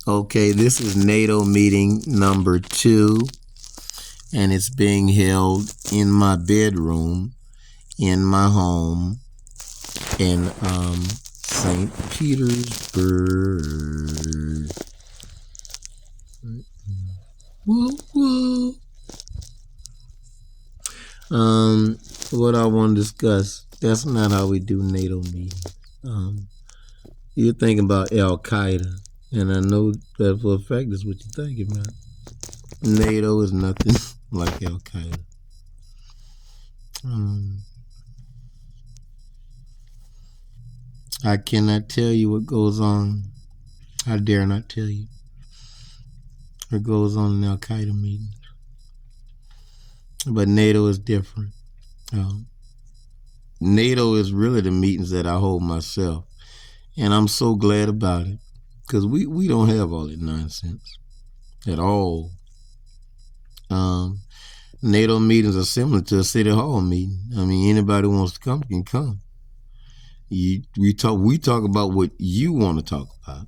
Okay, this is NATO meeting number 2, and it's being held in my bedroom, in my home, in St. Petersburg. Woo, woo. What I want to discuss, that's not how we do NATO meetings. You're thinking about Al Qaeda, and I know that for a fact that's what you're thinking about. NATO is nothing like Al Qaeda. I cannot tell you what goes on. I dare not tell you what goes on in Al Qaeda meetings. But NATO is different. NATO is really the meetings that I hold myself. And I'm so glad about it. Because we don't have all that nonsense at all. NATO meetings are similar to a city hall meeting. I mean, anybody who wants to come can come. We talk about what you want to talk about.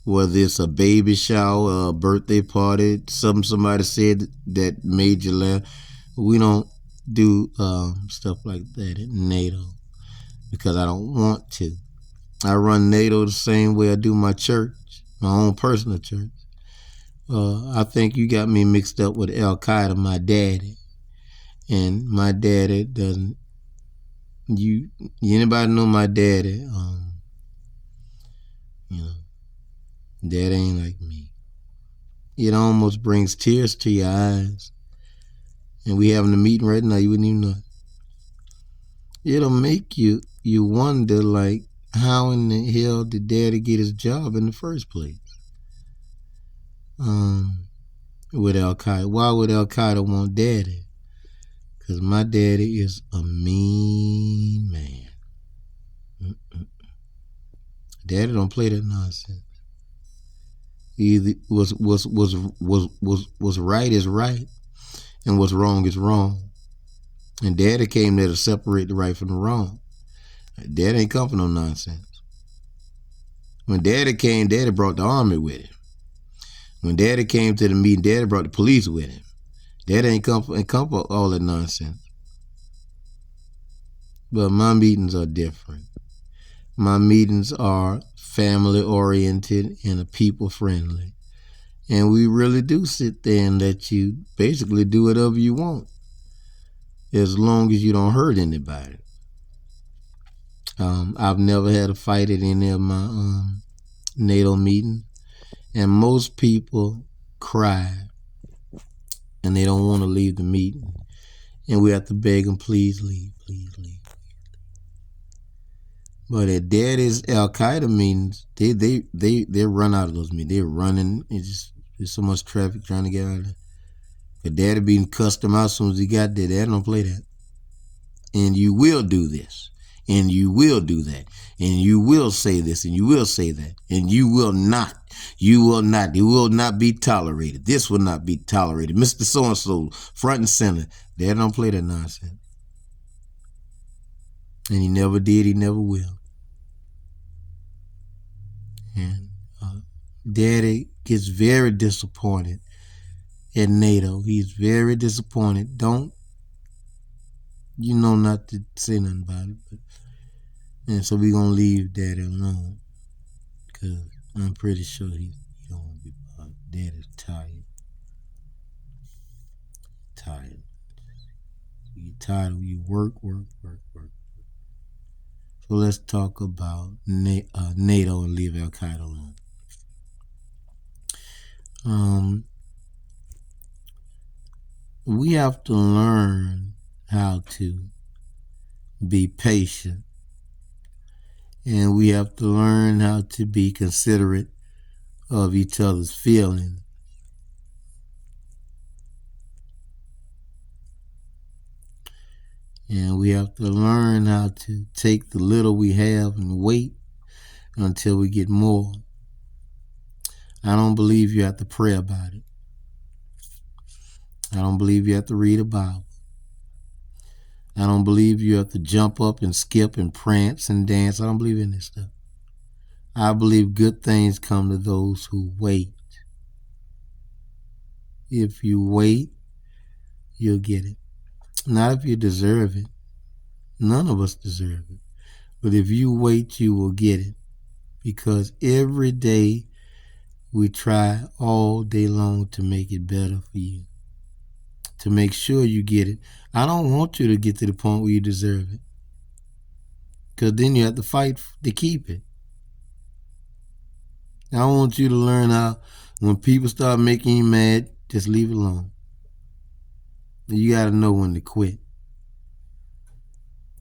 Whether it's a baby shower, a birthday party, somebody said that made you laugh. We don't do stuff like that at NATO because I don't want to. I run NATO the same way I do my church, my own personal church. I think you got me mixed up with Al Qaeda, my daddy. And my daddy doesn't. Anybody know my daddy? Daddy ain't like me. It almost brings tears to your eyes. And we having a meeting right now, you wouldn't even know. It'll make you wonder, like, how in the hell did Daddy get his job in the first place? With Al Qaeda. Why would Al Qaeda want Daddy? Because my daddy is a mean man. Daddy don't play that nonsense. Either was right is right, and what's wrong is wrong. And Daddy came there to separate the right from the wrong. Daddy ain't come for no nonsense. When Daddy came, Daddy brought the army with him. When Daddy came to the meeting, Daddy brought the police with him. Daddy ain't come for all that nonsense. But my meetings are different. My meetings are family-oriented and people-friendly. And we really do sit there and let you basically do whatever you want, as long as you don't hurt anybody. I've never had a fight at any of my NATO meetings. And most people cry and they don't want to leave the meeting. And we have to beg them, please leave, please leave. But at Daddy's Al Qaeda meetings, they run out of those meetings. They're running. There's so much traffic trying to get out of there. But Daddy being cussed him out as soon as he got there. Daddy don't play that. And you will do this. And you will do that. And you will say this. And you will say that. And you will not. You will not. It will not be tolerated. This will not be tolerated. Mr. So-and-so, front and center. Daddy don't play that nonsense. And he never did. He never will. And Daddy gets very disappointed at NATO. He's very disappointed. Don't, not to say nothing about it. And so we're going to leave Daddy alone. Because I'm pretty sure he don't want to be bothered. Daddy's tired. Tired. You get tired of you work. So let's talk about NATO and leave Al Qaeda alone. We have to learn how to be patient. And we have to learn how to be considerate of each other's feelings. And we have to learn how to take the little we have and wait until we get more. I don't believe you have to pray about it. I don't believe you have to read a Bible. I don't believe you have to jump up and skip and prance and dance. I don't believe in this stuff. I believe good things come to those who wait. If you wait, you'll get it. Not if you deserve it. None of us deserve it. But if you wait, you will get it. Because every day we try all day long to make it better for you, to make sure you get it. I don't want you to get to the point where you deserve it, because then you have to fight to keep it. I want you to learn how when people start making you mad, just leave it alone. You got to know when to quit.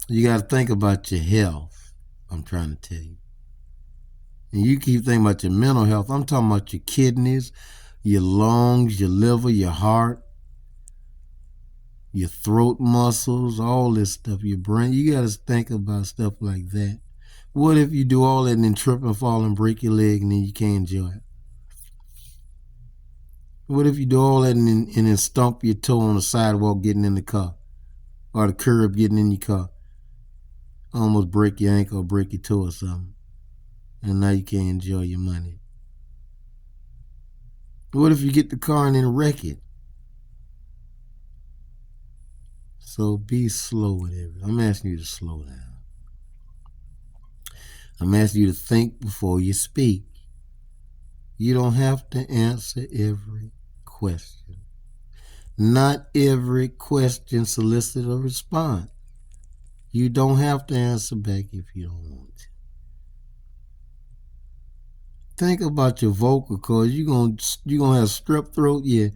You got to think about your health, I'm trying to tell you. And you keep thinking about your mental health. I'm talking about your kidneys, your lungs, your liver, your heart, your throat muscles, all this stuff, your brain. You got to think about stuff like that. What if you do all that and then trip and fall and break your leg and then you can't enjoy it? What if you do all that and then stump your toe on the sidewalk getting in the car, or the curb getting in your car? Almost break your ankle or break your toe or something, and now you can't enjoy your money. What if you get the car and then wreck it? So be slow with everything. I'm asking you to slow down. I'm asking you to think before you speak. You don't have to answer every question. Not every question solicits a response. You don't have to answer back if you don't want to. Think about your vocal cords. You're gonna have strep throat. Yeah,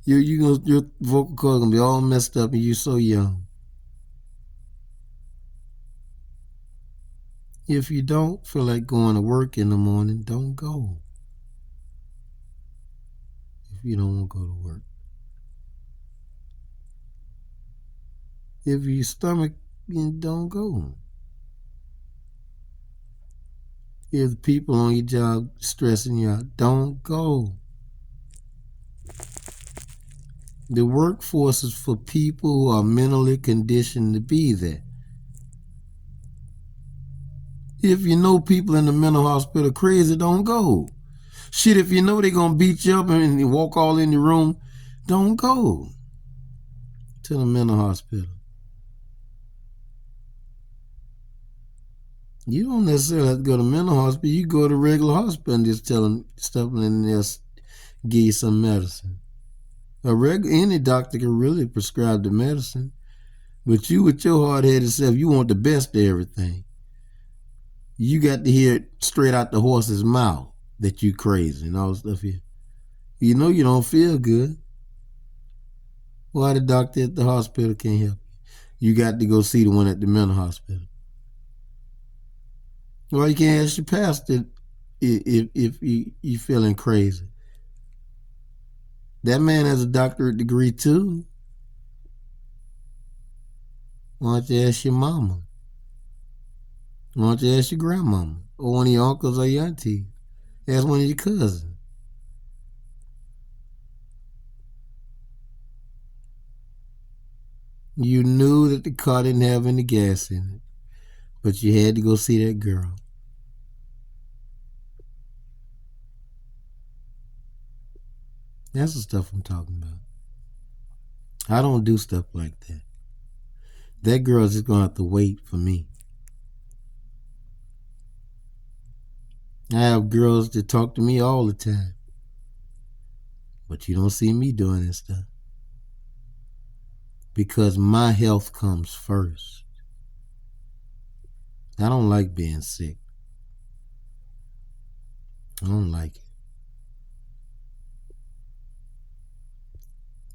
your vocal cords gonna be all messed up, and you're so young. If you don't feel like going to work in the morning, don't go. If you don't want to go to work. If your stomach, don't go. If the people on your job stressing you out, don't go. The workforce is for people who are mentally conditioned to be there. If you know people in the mental hospital crazy, don't go. Shit, if you know they're going to beat you up and walk all in the room, don't go to the mental hospital. You don't necessarily have to go to mental hospital. You go to regular hospital and just tell them stuff and they'll give you some medicine. Any doctor can really prescribe the medicine. But you with your hard-headed self, you want the best of everything. You got to hear it straight out the horse's mouth that you crazy and all this stuff here. You know you don't feel good. Why the doctor at the hospital can't help you? You got to go see the one at the mental hospital. Well, you can't ask your pastor if you feeling crazy. That man has a doctorate degree too. Why don't you ask your mama? Why don't you ask your grandmama? Or one of your uncles or your aunties? Ask one of your cousins. You knew that the car didn't have any gas in it, but you had to go see that girl. That's the stuff I'm talking about. I don't do stuff like that. That girl's just going to have to wait for me. I have girls that talk to me all the time. But you don't see me doing this stuff. Because my health comes first. I don't like being sick. I don't like it.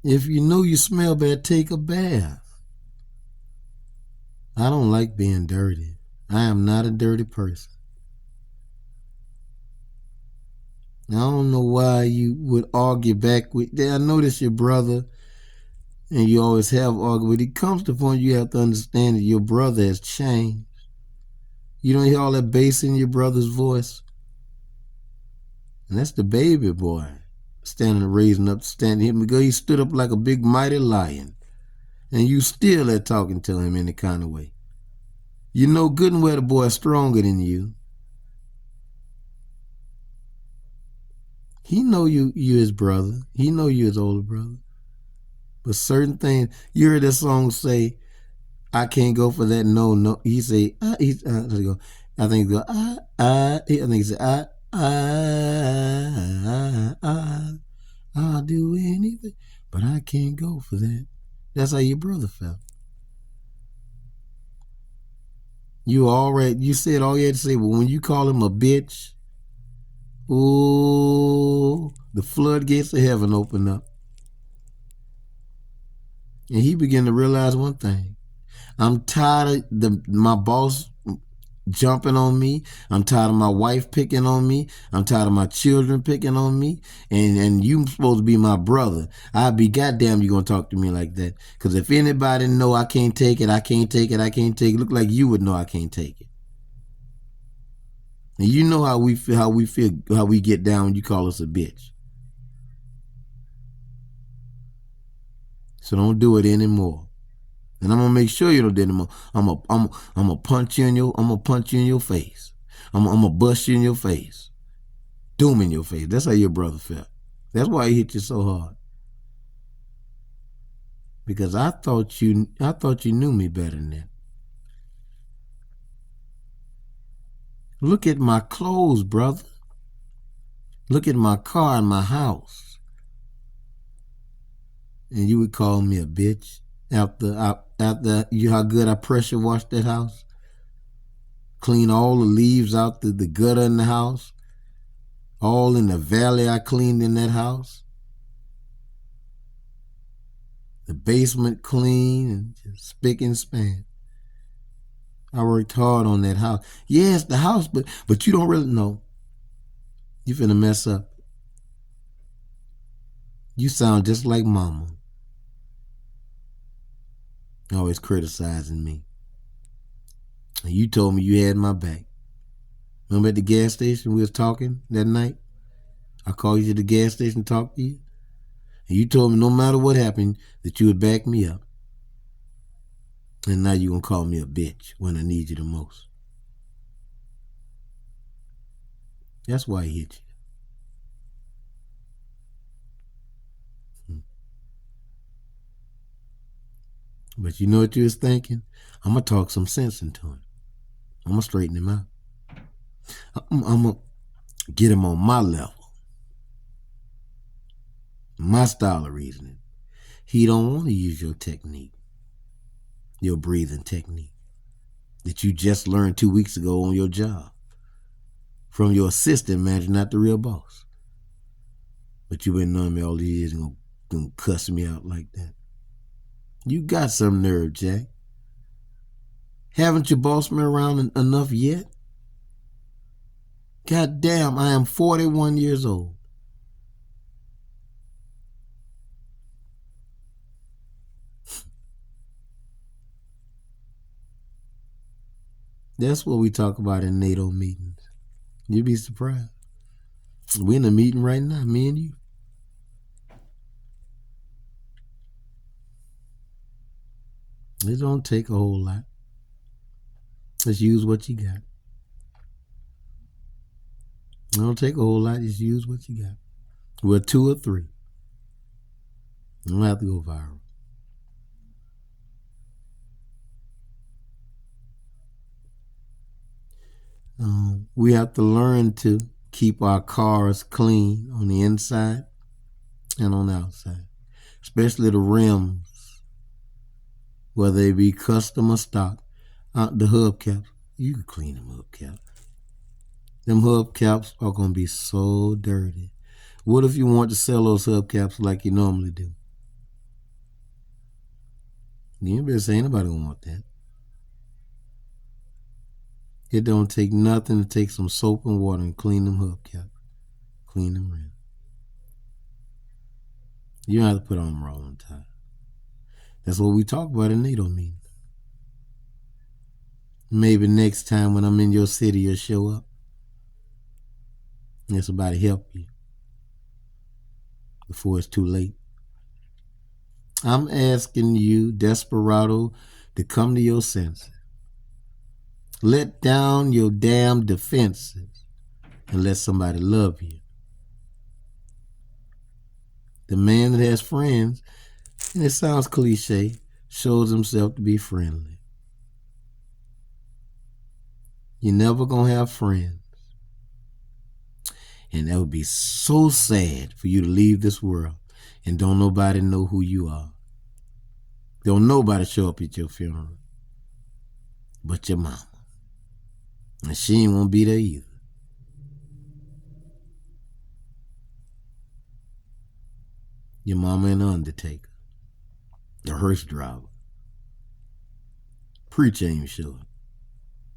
If you know you smell bad, take a bath. I don't like being dirty. I am not a dirty person. I don't know why you would argue back with. I know this your brother, and you always have argued. But it comes to the point you have to understand that your brother has changed. You don't hear all that bass in your brother's voice? And that's the baby boy raising up, standing him because he stood up like a big mighty lion. And you still there talking to him any kind of way. You know good and well the boy's stronger than you. He know you his brother. He know you his older brother. But certain things, you heard that song say, I can't go for that. No, no. He say, let's go. I think he go, I think he say, I'll do anything, but I can't go for that. That's how your brother felt. You said all you had to say, but when you call him a bitch, oh, the floodgates of heaven open up. And he began to realize one thing. I'm tired of my boss jumping on me. I'm tired of my wife picking on me. I'm tired of my children picking on me. And you supposed to be my brother. I'd be goddamn you gonna talk to me like that. Because if anybody know I can't take it, I can't take it, I can't take it, look like you would know I can't take it. And you know how we feel, how we get down when you call us a bitch. So don't do it anymore. And I'm gonna make sure you don't do it anymore. I'm gonna punch you in your face. I'm gonna bust you in your face. Doom in your face. That's how your brother felt. That's why he hit you so hard. Because I thought you knew me better than that. Look at my clothes, brother. Look at my car and my house. And you would call me a bitch after you how good I pressure washed that house? Clean all the leaves out the gutter in the house. All in the valley I cleaned in that house. The basement clean and just spick and span. I worked hard on that house. Yes, the house, but you don't really know. You finna mess up. You sound just like mama. Always criticizing me. And you told me you had my back. Remember at the gas station we was talking that night? I called you to the gas station and talked to you. And you told me no matter what happened that you would back me up. And now you gonna call me a bitch when I need you the most. That's why he hit you. But you know what you was thinking? I'm gonna talk some sense into him. I'm gonna straighten him out. I'm gonna get him on my level. My style of reasoning. He don't want to use your technique. Your breathing technique. That you just learned 2 weeks ago on your job. From your assistant manager, not the real boss. But you been knowing me all these years and gonna cuss me out like that. You got some nerve, Jack. Haven't you bossed me around enough yet? God damn, I am 41 years old. That's what we talk about in NATO meetings. You'd be surprised. We're in a meeting right now, me and you. It don't take a whole lot. Just use what you got. It don't take a whole lot. Just use what you got. We're 2 or 3. You don't have to go viral. We have to learn to keep our cars clean on the inside and on the outside, especially the rims, whether they be custom or stock. The hubcaps, you can clean them hubcaps. Them hubcaps are going to be so dirty. What if you want to sell those hubcaps like you normally do? You better say anybody gonna want that. It don't take nothing to take some soap and water and clean them hubcaps. Clean them rims. You don't have to put on them raw on top. That's what we talk about in NATO meetings. Maybe next time when I'm in your city, you'll show up. And somebody help you before it's too late. I'm asking you, desperado, to come to your senses. Let down your damn defenses and let somebody love you. The man that has friends, and it sounds cliche, shows himself to be friendly. You're never going to have friends. And that would be so sad for you to leave this world and don't nobody know who you are. Don't nobody show up at your funeral but your mama. And she ain't won't be there either. Your mama and the undertaker, the hearse driver, preacher ain't show up.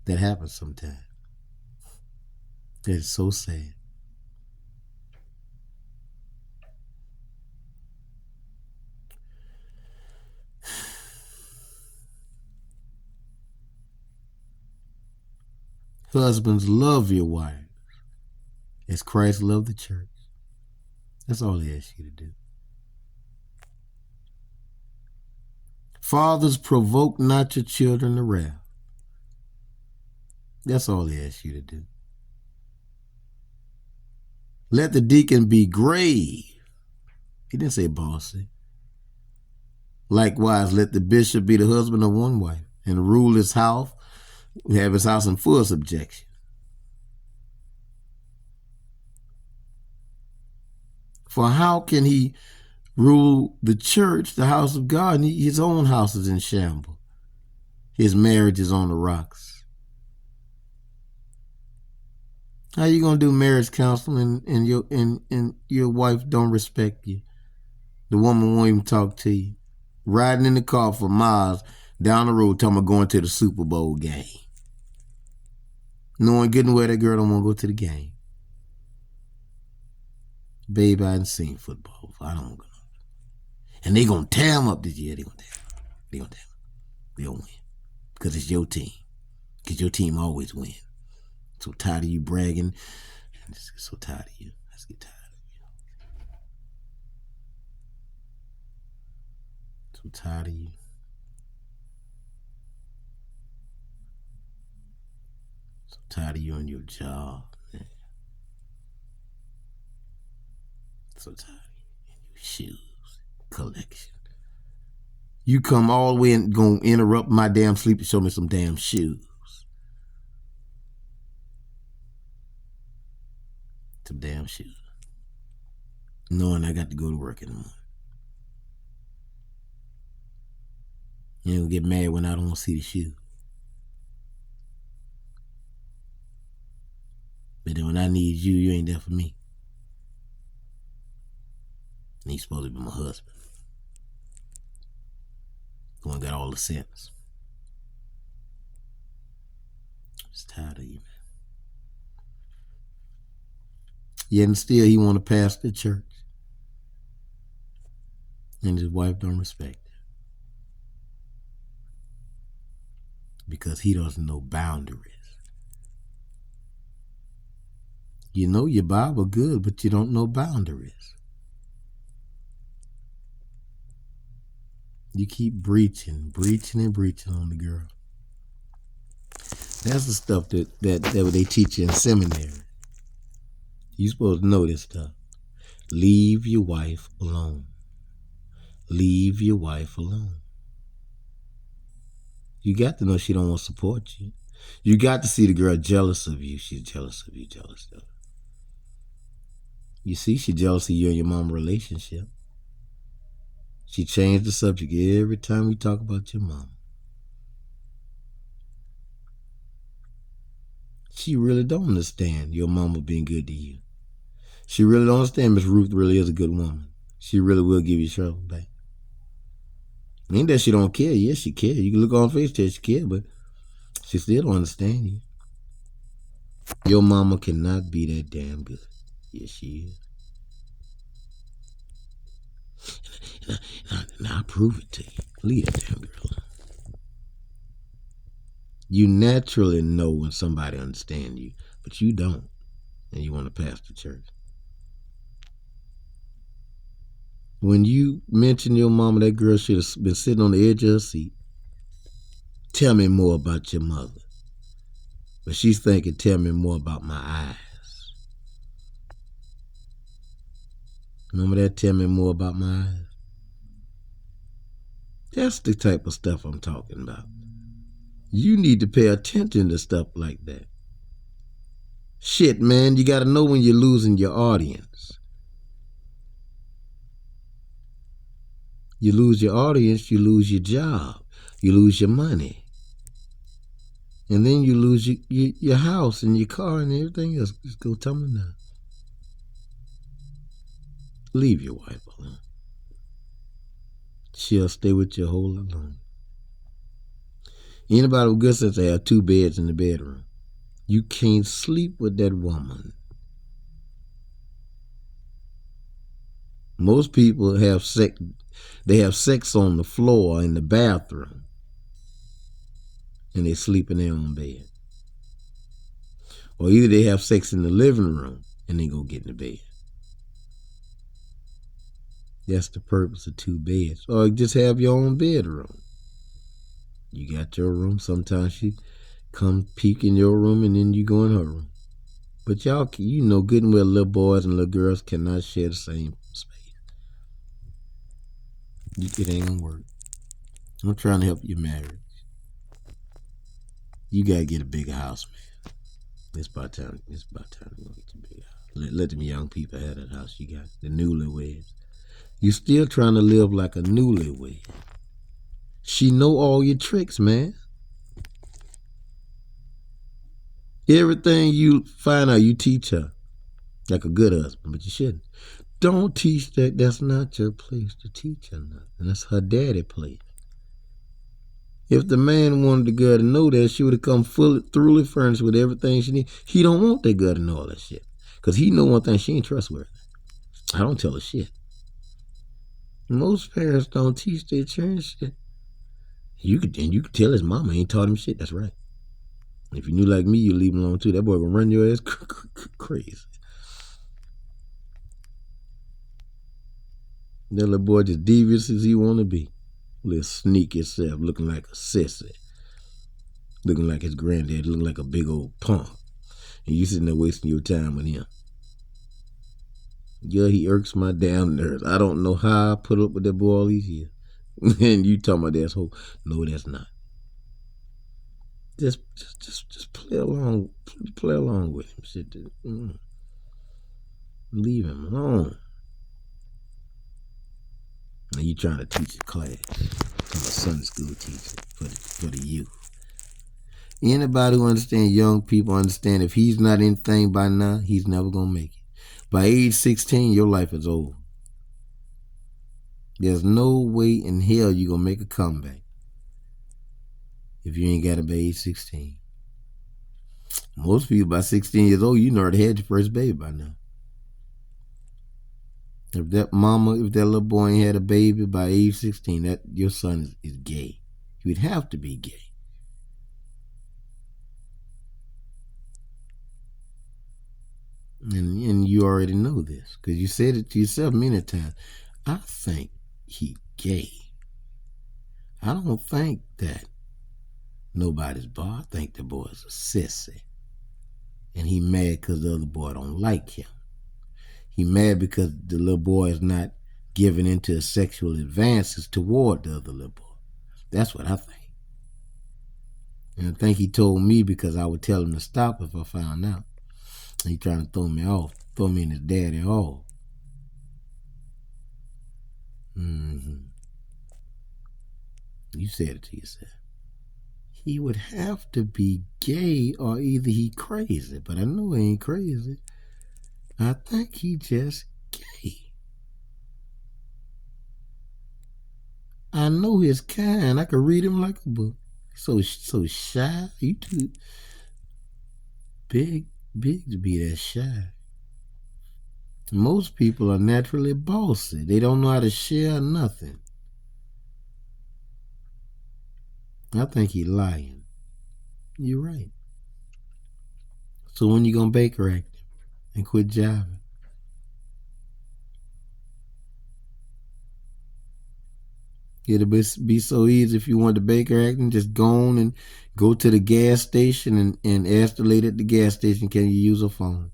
That happens sometimes. That is so sad. Husbands, love your wives as Christ loved the church. That's all he asks you to do. Fathers, provoke not your children to wrath. That's all he asks you to do. Let the deacon be grave. He didn't say bossy. Likewise, let the bishop be the husband of one wife and rule his house, have his house in full subjection. For how can he rule the church, the house of God, and his own house is in shambles? His marriage is on the rocks. How you gonna do marriage counseling and your wife don't respect you? The woman won't even talk to you. Riding in the car for miles down the road talking about going to the Super Bowl game. Knowing good and well that girl don't want to go to the game. Babe, I hadn't seen football. I don't want to go. And they gonna tear them up this year. They gonna tear them up. They gonna tear them up. They gonna win. Because it's your team. Because your team always win. So tired of you bragging. I'm just so tired of you. Let's get tired of you. So tired of you. So tired of you on your job. Man. So tired of you and your shoes collection. You come all the way and gonna interrupt my damn sleep to show me some damn shoes. Some damn shoes. Knowing I got to go to work in the morning. You don't get mad when I don't see the shoe. But then when I need you, you ain't there for me. And he's supposed to be my husband. The one got all the sense. I'm just tired of you, man. Yet and still he want to pastor the church. And his wife don't respect it. Because he doesn't know boundaries. You know your Bible good, but you don't know boundaries. You keep breaching on the girl. That's the stuff that they teach you in seminary. You supposed to know this stuff. Leave your wife alone. Leave your wife alone. You got to know she don't want to support you. You got to see the girl jealous of you. She's jealous of you, jealous of you. You see, she's jealous of you and your mom relationship. She changed the subject every time we talk about your mom. She really don't understand your mama being good to you. She really don't understand Miss Ruth really is a good woman. She really will give you trouble back. Ain't that she don't care. Yes, she care. You can look on her face, tell she care, but she still don't understand you. Your mama cannot be that damn good. Yes, she is. And I'll prove it to you. Leave that damn girl. You naturally know when somebody understands you, but you don't. And you want to pastor church. When you mention your mama, that girl should have been sitting on the edge of her seat. Tell me more about your mother. But she's thinking, tell me more about my eyes. Remember that? Tell me more about my eyes. That's the type of stuff I'm talking about. You need to pay attention to stuff like that. Shit, man, you gotta know when you're losing your audience. You lose your audience, you lose your job, you lose your money. And then you lose your house and your car and everything else. Just go tumbling down. Leave your wife alone. She'll stay with you a whole lot longer. Anybody with good sense, they have 2 beds in the bedroom. You can't sleep with that woman. Most people have sex. They have sex on the floor in the bathroom, and they sleep in their own bed. Or either they have sex in the living room and they go get in the bed. That's the purpose of 2 beds. Or just have your own bedroom. You got your room. Sometimes she come peek in your room and then you go in her room. But y'all, you know good and well little boys and little girls cannot share the same space. It ain't gonna work. I'm trying to help your marriage. You gotta get a bigger house, man. It's about time to go get your bigger house. Let them young people have that house you got. The newlyweds. You're still trying to live like a newlywed. She know all your tricks, man. Everything you find out, you teach her. Like a good husband, but you shouldn't. Don't teach that. That's not your place to teach her nothing. That's her daddy place. If the man wanted the girl to know that, she would have come thoroughly furnished with everything she needs. He don't want that girl to know all that shit. Because he know one thing, she ain't trustworthy. I don't tell her shit. Most parents don't teach their children shit. You could tell his mama ain't taught him shit. That's right. If you knew like me, you'd leave him alone too. That boy gonna run your ass crazy. That little boy just devious as he want to be. Little sneak himself, looking like a sissy. Looking like his granddad, looking like a big old punk. And you sitting there wasting your time with him. Yeah, he irks my damn nerves. I don't know how I put up with that boy all these years. And you talking about that's hope. No, that's not. Just play along with him. Shit. Leave him alone. And you trying to teach a class. I'm a Sunday school teacher for the youth. Anybody who understands young people understand if he's not anything by now, he's never gonna make it. By age 16, your life is over. There's no way in hell you're gonna make a comeback if you ain't got it by age 16. Most people by 16 years old, you already had your first baby by now. If that little boy ain't had a baby by age 16, that your son is gay. You'd have to be gay. And you already know this because you said it to yourself many times. I think he gay. I don't think that nobody's boy. I think the boy's a sissy. And he mad because the other boy don't like him. He mad because the little boy is not giving into sexual advances toward the other little boy. That's what I think. And I think he told me because I would tell him to stop if I found out. He trying to throw me off, throw me and his daddy off. You said it to yourself. He would have to be gay or either he crazy, but I know he ain't crazy. I think he just gay. I know his kind. I could read him like a book. So shy. You too big to be that shy. Most people are naturally bossy. They don't know how to share nothing. I think he's lying. You're right. So when you gonna Baker Act him and quit jiving? It'd be so easy if you wanted to Baker Act him, just go on and go to the gas station and ask the lady at the gas station, can you use a phone?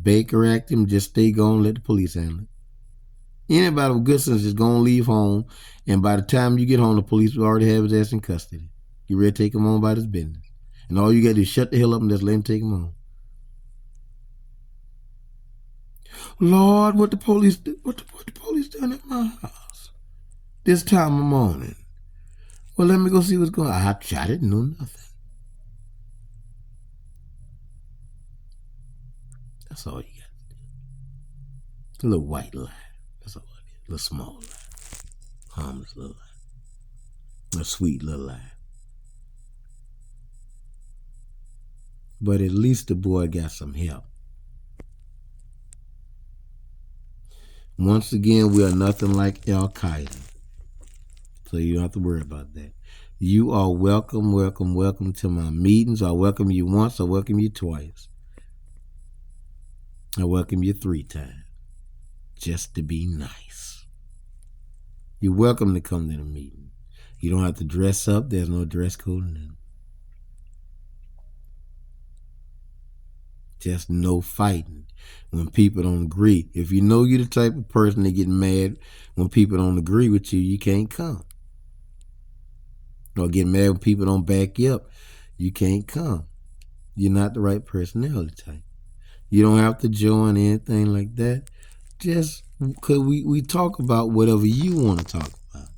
Baker Act him, just stay gone, let the police handle it. Anybody with good sense is going to leave home, and by the time you get home, the police will already have his ass in custody. You ready to take him on by his business. And all you got to do is shut the hell up and just let him take him on. Lord, what the police do? What the police done at my house this time of morning? Well, let me go see what's going on. I didn't know nothing. That's all you got to do. It's a little white lie. That's all it is. A little small lie. Harmless little lie. A sweet little lie. But at least the boy got some help. Once again, we are nothing like Al-Qaeda. So you don't have to worry about that. You are welcome, welcome, welcome to my meetings. I welcome you once, I welcome you twice. I welcome you 3 times. Just to be nice. You're welcome to come to the meeting. You don't have to dress up. There's no dress code in them. Just no fighting when people don't agree. If you know you're the type of person that get mad when people don't agree with you, you can't come. Or get mad when people don't back you up, you can't come. You're not the right personality type. You don't have to join anything like that. Just because we talk about whatever you want to talk about.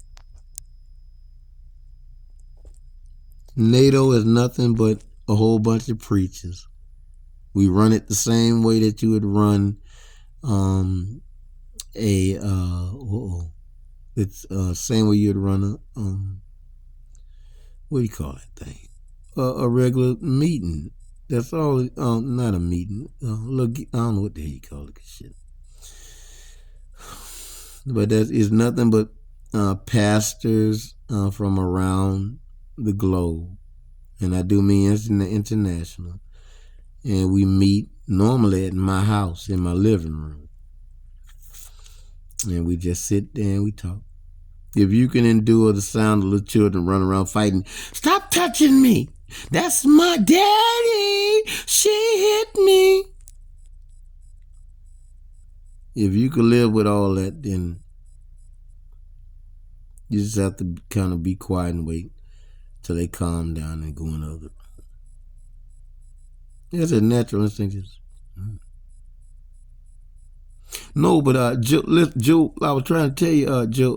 NATO is nothing but a whole bunch of preachers. We run it the same way that you would run it's same way you'd run a what do you call that thing? A regular meeting. That's all. Not a meeting. Look, I don't know what the hell you call it. Shit. But that is nothing but pastors from around the globe, and I do mean international. And we meet normally at my house in my living room, and we just sit there and we talk. If you can endure the sound of little children running around fighting, stop touching me. That's my daddy. She hit me. If you can live with all that, then you just have to kind of be quiet and wait till they calm down and go in the other room. It's a natural instinct. No, but Joe, I was trying to tell you, Joe,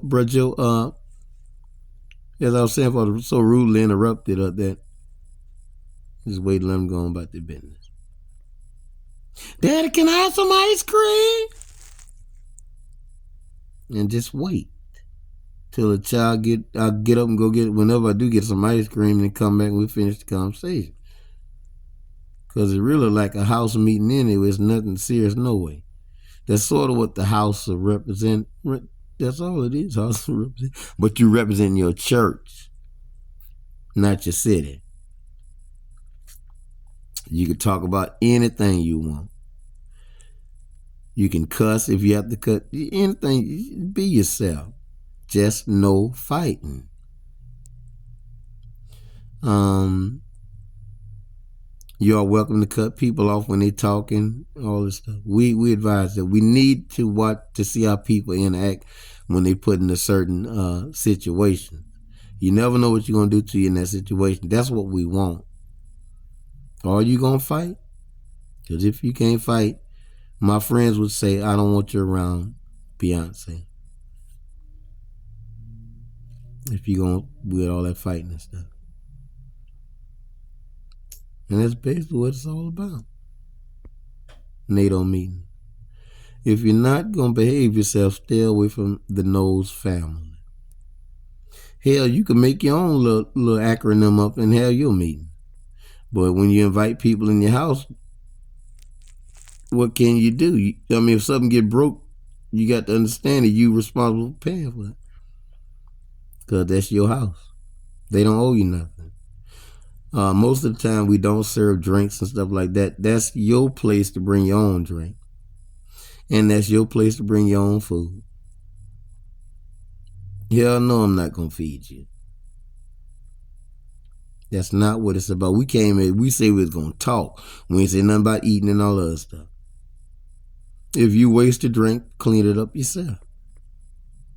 as I was saying, I was so rudely interrupted that just wait to let them go on about their business. Daddy, can I have some ice cream? And just wait till the child I'll get up and go get it whenever I do get some ice cream and come back and we finish the conversation. Because it's really like a house meeting anyway. It's nothing serious, no way. That's sort of what the house will represent. That's all it is, house will represent. But you represent your church, not your city. You can talk about anything you want. You can cuss if you have to cut. Anything, be yourself. Just no fighting. You are welcome to cut people off when they're talking, all this stuff. We advise that we need to watch to see how people interact when they put in a certain situation. You never know what you're going to do to you in that situation. That's what we want. Are you going to fight? Because if you can't fight, my friends would say, I don't want you around Beyonce. If you're going to with all that fighting and stuff. And that's basically what it's all about. NATO meeting. If you're not going to behave yourself, stay away from the Knowles family. Hell, you can make your own little acronym up and have your meeting. But when you invite people in your house, what can you do? If something get broke, you got to understand that you're responsible for paying for it. Because that's your house. They don't owe you nothing. Most of the time, we don't serve drinks and stuff like that. That's your place to bring your own drink. And that's your place to bring your own food. Hell no, I'm not going to feed you. That's not what it's about. We say we was going to talk. We ain't say nothing about eating and all that other stuff. If you waste a drink, clean it up yourself.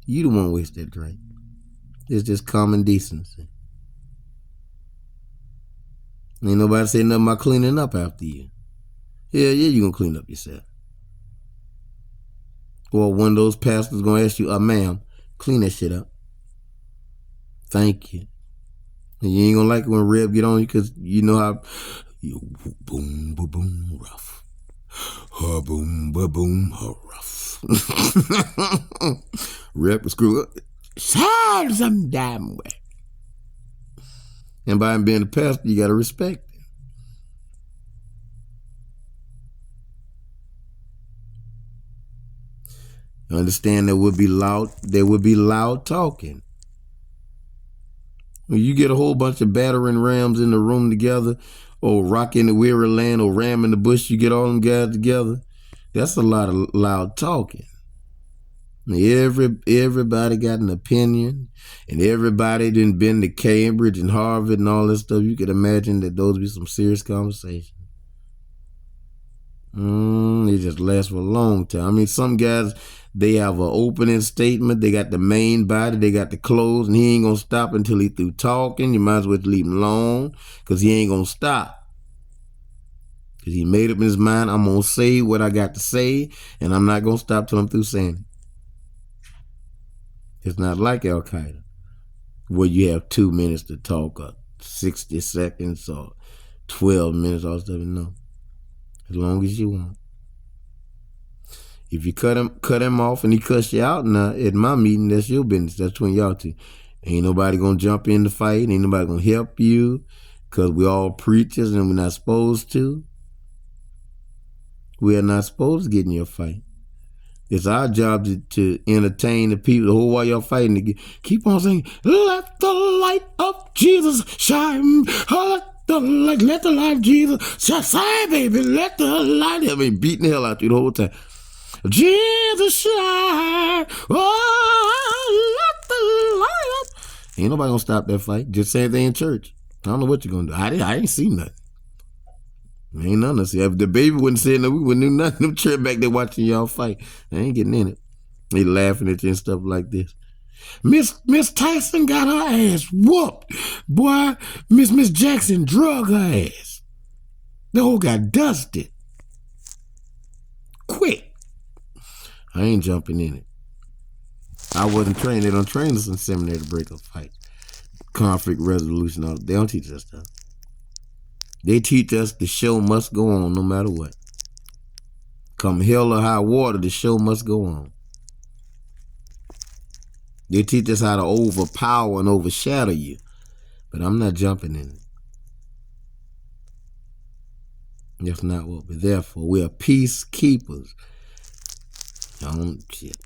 You the one waste that drink. It's just common decency. Ain't nobody say nothing about cleaning up after you. Hell yeah, you gonna clean up yourself. Or one of those pastors gonna ask you, ma'am, clean that shit up. Thank you. And you ain't gonna like it when Reb get on you because you know how you boom, boom, boom, rough. Boom, boom, boom, rough. Reb will screw up. Sound some damn way. And by him being a pastor, you gotta respect him. Understand there would be loud talking. When you get a whole bunch of battering rams in the room together, or rock in the weary land, or ram in the bush, you get all them guys together, that's a lot of loud talking. Everybody got an opinion, and everybody done been to Cambridge and Harvard and all this stuff. You could imagine that those be some serious conversations. They just last for a long time. I mean, some guys, they have an opening statement. They got the main body. They got the close, and he ain't going to stop until he through talking. You might as well leave him alone because he ain't going to stop. Because he made up his mind, I'm going to say what I got to say, and I'm not going to stop till I'm through saying it. It's not like Al-Qaeda, where you have 2 minutes to talk, or 60 seconds, or 12 minutes, all stuff. No. As long as you want. If you cut him off and he cuss you out now at my meeting, that's your business. That's between y'all two. Ain't nobody gonna jump in the fight. Ain't nobody gonna help you because we all preachers and we're not supposed to. We are not supposed to get in your fight. It's our job to entertain the people the whole while y'all fighting. To keep on saying, let the light of Jesus shine. Let the light of Jesus shine, baby. Let the light. I mean, beating the hell out you the whole time. Jesus shine. Oh, let the light up. Ain't nobody gonna stop that fight. Just say anything in church. I don't know what you're gonna do. I ain't seen nothing. Ain't nothing to see. If the baby wouldn't say nothing, we wouldn't do nothing. Them church back there watching y'all fight. They ain't getting in it. They laughing at you and stuff like this. Miss Tyson got her ass whooped. Boy, Miss Jackson drug her ass. The whole got dusted. Quick. I ain't jumping in it. I wasn't trained. They don't train us in seminary to break a fight. Conflict resolution. They don't teach us stuff. They teach us the show must go on no matter what. Come hell or high water, the show must go on. They teach us how to overpower and overshadow you. But I'm not jumping in it. That's not what we're there for. We are peacekeepers. Shit.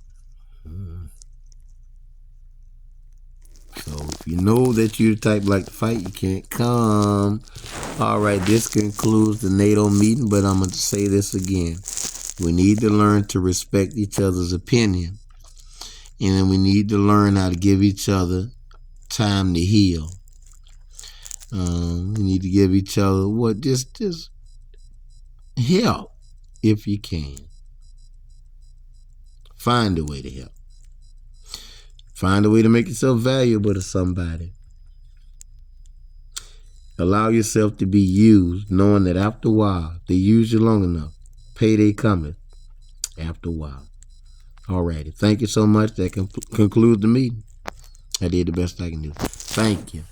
So if you know that you're the type like to fight, you can't come. All right, this concludes the NATO meeting, but I'm going to say this again. We need to learn to respect each other's opinion. And then we need to learn how to give each other time to heal. We need to give each other just help if you can. Find a way to help. Find a way to make yourself valuable to somebody. Allow yourself to be used, knowing that after a while, if they use you long enough, payday cometh after a while. Alrighty. Thank you so much. That concludes the meeting. I did the best I can do. Thank you.